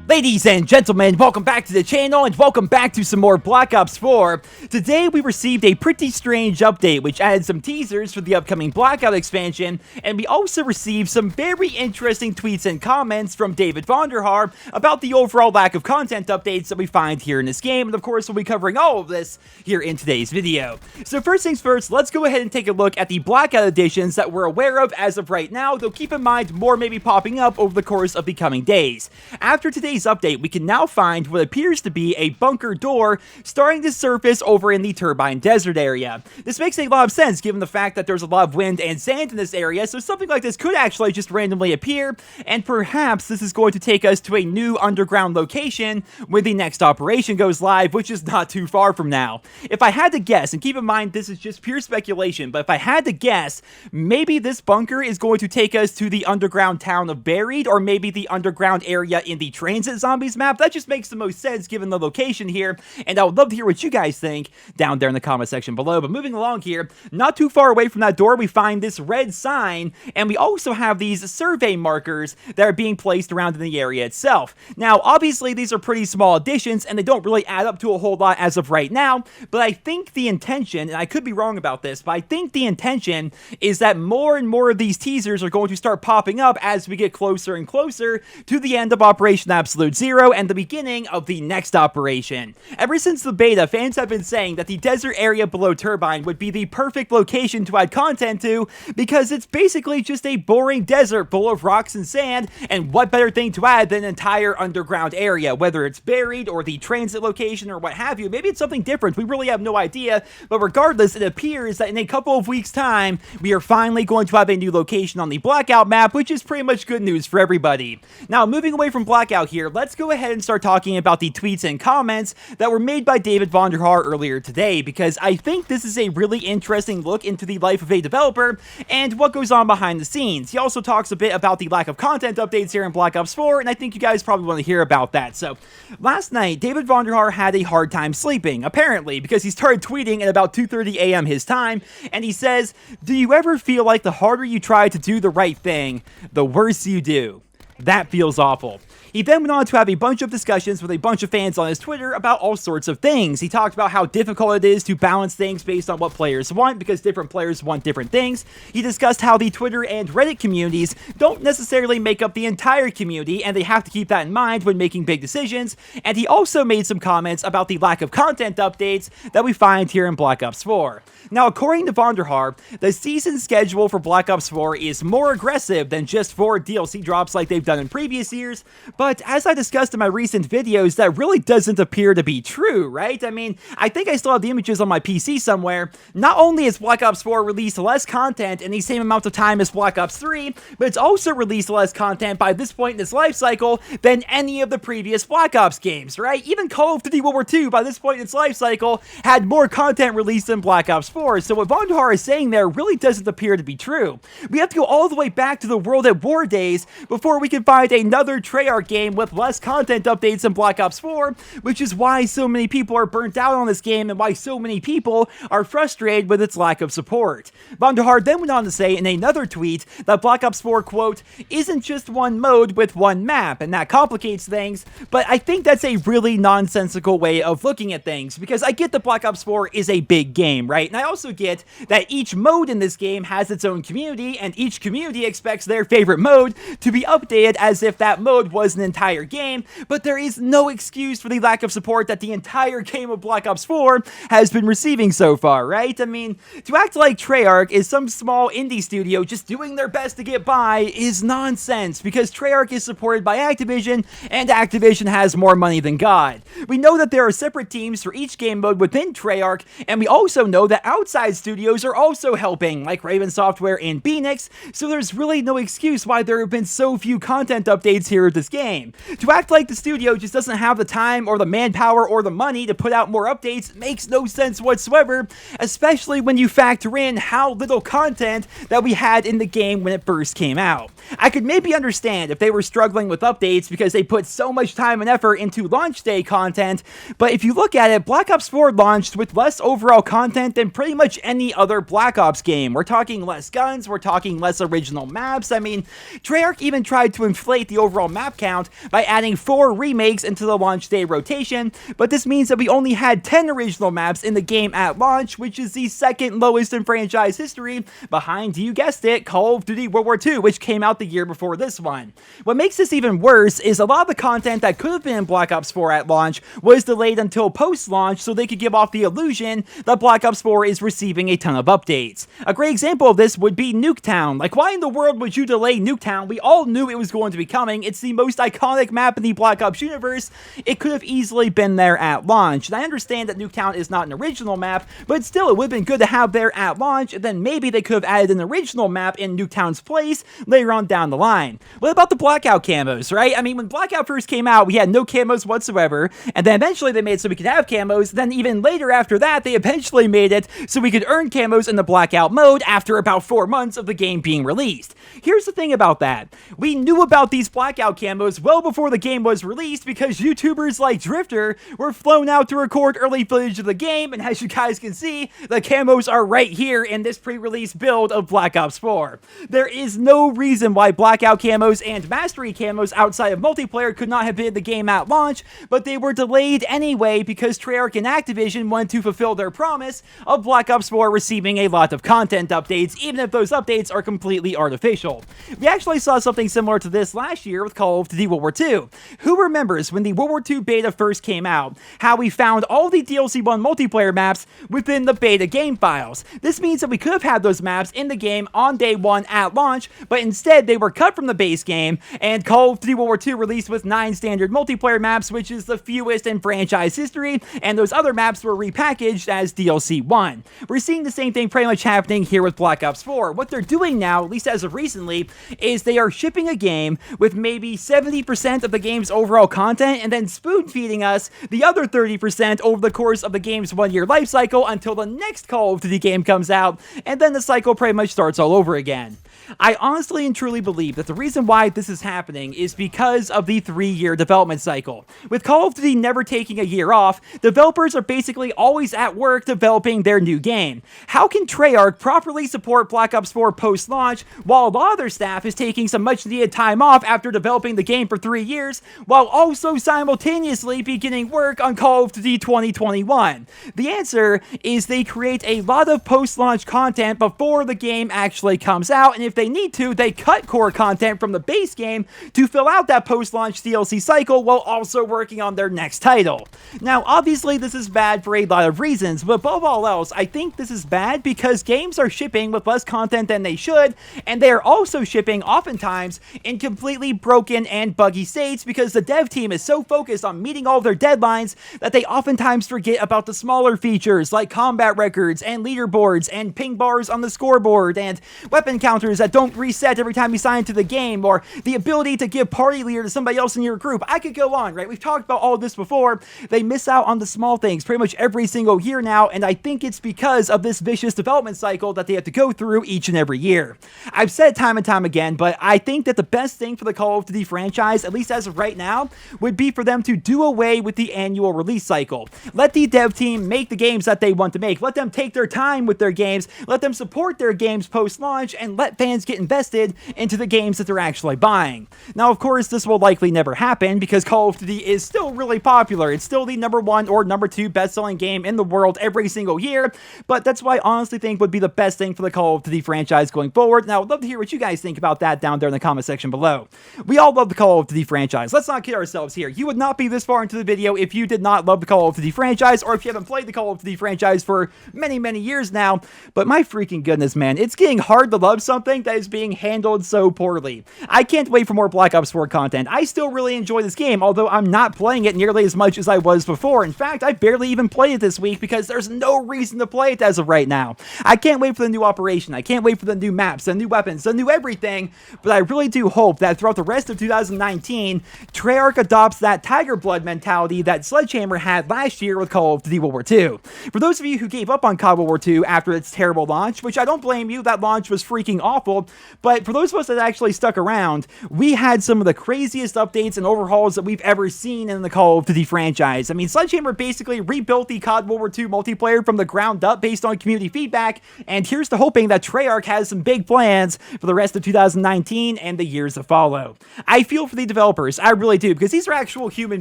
Ladies and gentlemen, welcome back to the channel and welcome back to some more Black Ops 4. Today we received a pretty strange update which added some teasers for the upcoming Blackout expansion, and we also received some very interesting tweets and comments from David Vonderhaar about the overall lack of content updates that we find here in this game, and of course we'll be covering all of this here in today's video. So first things first, let's go ahead and take a look at the Blackout editions that we're aware of as of right now, though keep in mind more may be popping up over the course of the coming days. After today's update, we can now find what appears to be a bunker door starting to surface over in the Turbine Desert area. This makes a lot of sense given the fact that there's a lot of wind and sand in this area, so something like this could actually just randomly appear, and perhaps this is going to take us to a new underground location when the next operation goes live, which is not too far from now. If I had to guess, and keep in mind this is just pure speculation, but if I had to guess, maybe this bunker is going to take us to the underground town of Buried, or maybe the underground area in the Transit Zombies map. That just makes the most sense given the location here, and I would love to hear what you guys think down there in the comment section below. But moving along here, not too far away from that door, we find this red sign, and we also have these survey markers that are being placed around in the area itself. Now, obviously, these are pretty small additions, and they don't really add up to a whole lot as of right now, but I think the intention, and I could be wrong about this, but I think the intention is that more and more of these teasers are going to start popping up as we get closer and closer to the end of Operation Absolute Zero and the beginning of the next operation. Ever since the beta, fans have been saying that the desert area below Turbine would be the perfect location to add content to because it's basically just a boring desert full of rocks and sand, and what better thing to add than an entire underground area, whether it's Buried or the transit location or what have you. Maybe it's something different, we really have no idea, but regardless, it appears that in a couple of weeks' time, we are finally going to have a new location on the Blackout map, which is pretty much good news for everybody. Now, moving away from Blackout here, let's go ahead and start talking about the tweets and comments that were made by David Vonderhaar earlier today, because I think this is a really interesting look into the life of a developer and what goes on behind the scenes. He also talks a bit about the lack of content updates here in Black Ops 4, and I think you guys probably want to hear about that. So, last night, David Vonderhaar had a hard time sleeping, apparently, because he started tweeting at about 2:30 a.m. his time, and he says, "Do you ever feel like the harder you try to do the right thing, the worse you do? That feels awful." He then went on to have a bunch of discussions with a bunch of fans on his Twitter about all sorts of things. He talked about how difficult it is to balance things based on what players want, because different players want different things. He discussed how the Twitter and Reddit communities don't necessarily make up the entire community, and they have to keep that in mind when making big decisions. And he also made some comments about the lack of content updates that we find here in Black Ops 4. Now, according to Vonderhaar, the season schedule for Black Ops 4 is more aggressive than just 4 DLC drops like they've done in previous years, but as I discussed in my recent videos, that really doesn't appear to be true, right? I mean, I think I still have the images on my PC somewhere. Not only has Black Ops 4 released less content in the same amount of time as Black Ops 3, but it's also released less content by this point in its life cycle than any of the previous Black Ops games, right? Even Call of Duty World War II, by this point in its life cycle, had more content released than Black Ops 4, so what Vonderhaar is saying there really doesn't appear to be true. We have to go all the way back to the World at War days before we can find another Treyarch game with less content updates than Black Ops 4, which is why so many people are burnt out on this game and why so many people are frustrated with its lack of support. Vonderhaar then went on to say in another tweet that Black Ops 4, quote, "isn't just one mode with one map," and that complicates things, but I think that's a really nonsensical way of looking at things, because I get that Black Ops 4 is a big game, right? And I also get that each mode in this game has its own community, and each community expects their favorite mode to be updated as if that mode was an entire game, but there is no excuse for the lack of support that the entire game of Black Ops 4 has been receiving so far, right? I mean, to act like Treyarch is some small indie studio just doing their best to get by is nonsense, because Treyarch is supported by Activision, and Activision has more money than God. We know that there are separate teams for each game mode within Treyarch, and we also know that outside studios are also helping, like Raven Software and Phoenix, so there's really no excuse why there have been so few content updates here of this game. game. To act like the studio just doesn't have the time or the manpower or the money to put out more updates makes no sense whatsoever, especially when you factor in how little content that we had in the game when it first came out. I could maybe understand if they were struggling with updates because they put so much time and effort into launch day content, but if you look at it, Black Ops 4 launched with less overall content than pretty much any other Black Ops game. We're talking less guns, we're talking less original maps. I mean, Treyarch even tried to inflate the overall map count by adding 4 remakes into the launch day rotation, but this means that we only had 10 original maps in the game at launch, which is the second lowest in franchise history, behind, you guessed it, Call of Duty World War II, which came out the year before this one. What makes this even worse is a lot of the content that could have been in Black Ops 4 at launch was delayed until post-launch so they could give off the illusion that Black Ops 4 is receiving a ton of updates. A great example of this would be Nuketown. Like, why in the world would you delay Nuketown? We all knew it was going to be coming. It's the most iconic map in the Black Ops universe. It could have easily been there at launch. And I understand that Nuketown is not an original map, but still, it would have been good to have there at launch, and then maybe they could have added an original map in Nuketown's place later on down the line. What about the Blackout camos, right? I mean, when Blackout first came out, we had no camos whatsoever, and then eventually they made it so we could have camos. Then even later after that, they eventually made it so we could earn camos in the Blackout mode after about 4 months of the game being released. Here's the thing about that. We knew about these Blackout camos well before the game was released because YouTubers like Drifter were flown out to record early footage of the game, and as you guys can see, the camos are right here in this pre-release build of Black Ops 4. There is no reason why Blackout camos and Mastery camos outside of multiplayer could not have been in the game at launch, but they were delayed anyway because Treyarch and Activision wanted to fulfill their promise of Black Ops 4 receiving a lot of content updates, even if those updates are completely artificial. We actually saw something similar to this last year with Call of Duty World War II. Who remembers when the World War II beta first came out, how we found all the DLC 1 multiplayer maps within the beta game files? This means that we could have had those maps in the game on day 1 at launch, but instead they were cut from the base game, and Call of Duty World War II released with 9 standard multiplayer maps, which is the fewest in franchise history, and those other maps were repackaged as DLC 1. We're seeing the same thing pretty much happening here with Black Ops 4. What they're doing now, at least as of recently, is they are shipping a game with maybe 70% of the game's overall content and then spoon-feeding us the other 30% over the course of the game's 1-year life cycle until the next Call of Duty game comes out, and then the cycle pretty much starts all over again. I honestly and truly believe that the reason why this is happening is because of the 3-year development cycle. With Call of Duty never taking a year off, developers are basically always at work developing their new game. How can Treyarch properly support Black Ops 4 post-launch while a lot of their staff is taking some much-needed time off after developing the game for 3 years, while also simultaneously beginning work on Call of Duty 2021? The answer is they create a lot of post-launch content before the game actually comes out, and if they need to, they cut core content from the base game to fill out that post-launch DLC cycle while also working on their next title. Now, obviously, this is bad for a lot of reasons, but above all else, I think this is bad because games are shipping with less content than they should, and they are also shipping oftentimes in completely broken and buggy states because the dev team is so focused on meeting all of their deadlines that they oftentimes forget about the smaller features like combat records and leaderboards and ping bars on the scoreboard and weapon counters that don't reset every time you sign into the game, or the ability to give party leader to somebody else in your group. I could go on, right? We've talked about all of this before. They miss out on the small things pretty much every single year now, and I think it's because of this vicious development cycle that they have to go through each and every year. I've said it time and time again, but I think that the best thing for the Call of Duty franchise, at least as of right now, would be for them to do away with the annual release cycle. Let the dev team make the games that they want to make. Let them take their time with their games. Let them support their games post-launch, and let fans get invested into the games that they're actually buying. Now, of course, this will likely never happen because Call of Duty is still really popular. It's still the #1 or #2 best-selling game in the world every single year, but that's what I honestly think would be the best thing for the Call of Duty franchise going forward. Now, I would love to hear what you guys think about that down there in the comment section below. We all love the Call of Duty franchise. Let's not kid ourselves here. You would not be this far into the video if you did not love the Call of Duty franchise, or if you haven't played the Call of Duty franchise for many, many years now. But my freaking goodness, man, it's getting hard to love something that is being handled so poorly. I can't wait for more Black Ops 4 content. I still really enjoy this game, although I'm not playing it nearly as much as I was before. In fact, I barely even played it this week because there's no reason to play it as of right now. I can't wait for the new operation. I can't wait for the new maps, the new weapons, the new everything, but I really do hope that throughout the rest of 2019, 2019, Treyarch adopts that tiger blood mentality that Sledgehammer had last year with Call of Duty World War II. For those of you who gave up on COD World War II after its terrible launch, which I don't blame you, that launch was freaking awful, but for those of us that actually stuck around, we had some of the craziest updates and overhauls that we've ever seen in the Call of Duty franchise. I mean, Sledgehammer basically rebuilt the COD World War II multiplayer from the ground up based on community feedback, and here's to hoping that Treyarch has some big plans for the rest of 2019 and the years to follow. I feel for the developers, I really do, because these are actual human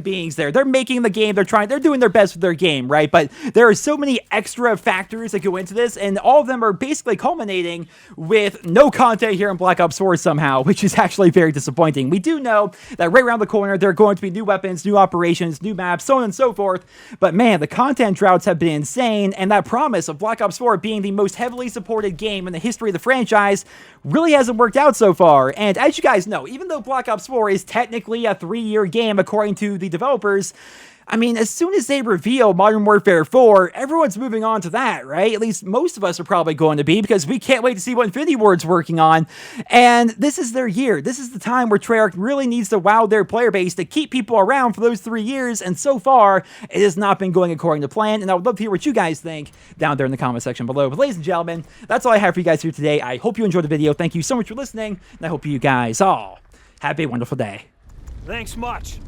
beings there. They're making the game, they're doing their best with their game, right? But there are so many extra factors that go into this, and all of them are basically culminating with no content here in Black Ops 4 somehow, which is actually very disappointing. We do know that right around the corner, there are going to be new weapons, new operations, new maps, so on and so forth, but man, the content droughts have been insane, and that promise of Black Ops 4 being the most heavily supported game in the history of the franchise really hasn't worked out so far. And as you guys know, even though Black Ops 4 is technically a 3-year game according to the developers, I mean, as soon as they reveal Modern Warfare 4, everyone's moving on to that, right? At least most of us are probably going to be, because we can't wait to see what Infinity Ward's working on. And this is their year. This is the time where Treyarch really needs to wow their player base to keep people around for those 3 years. And so far, it has not been going according to plan. And I would love to hear what you guys think down there in the comment section below. But ladies and gentlemen, that's all I have for you guys here today. I hope you enjoyed the video. Thank you so much for listening. And I hope you guys all have a wonderful day. Thanks much.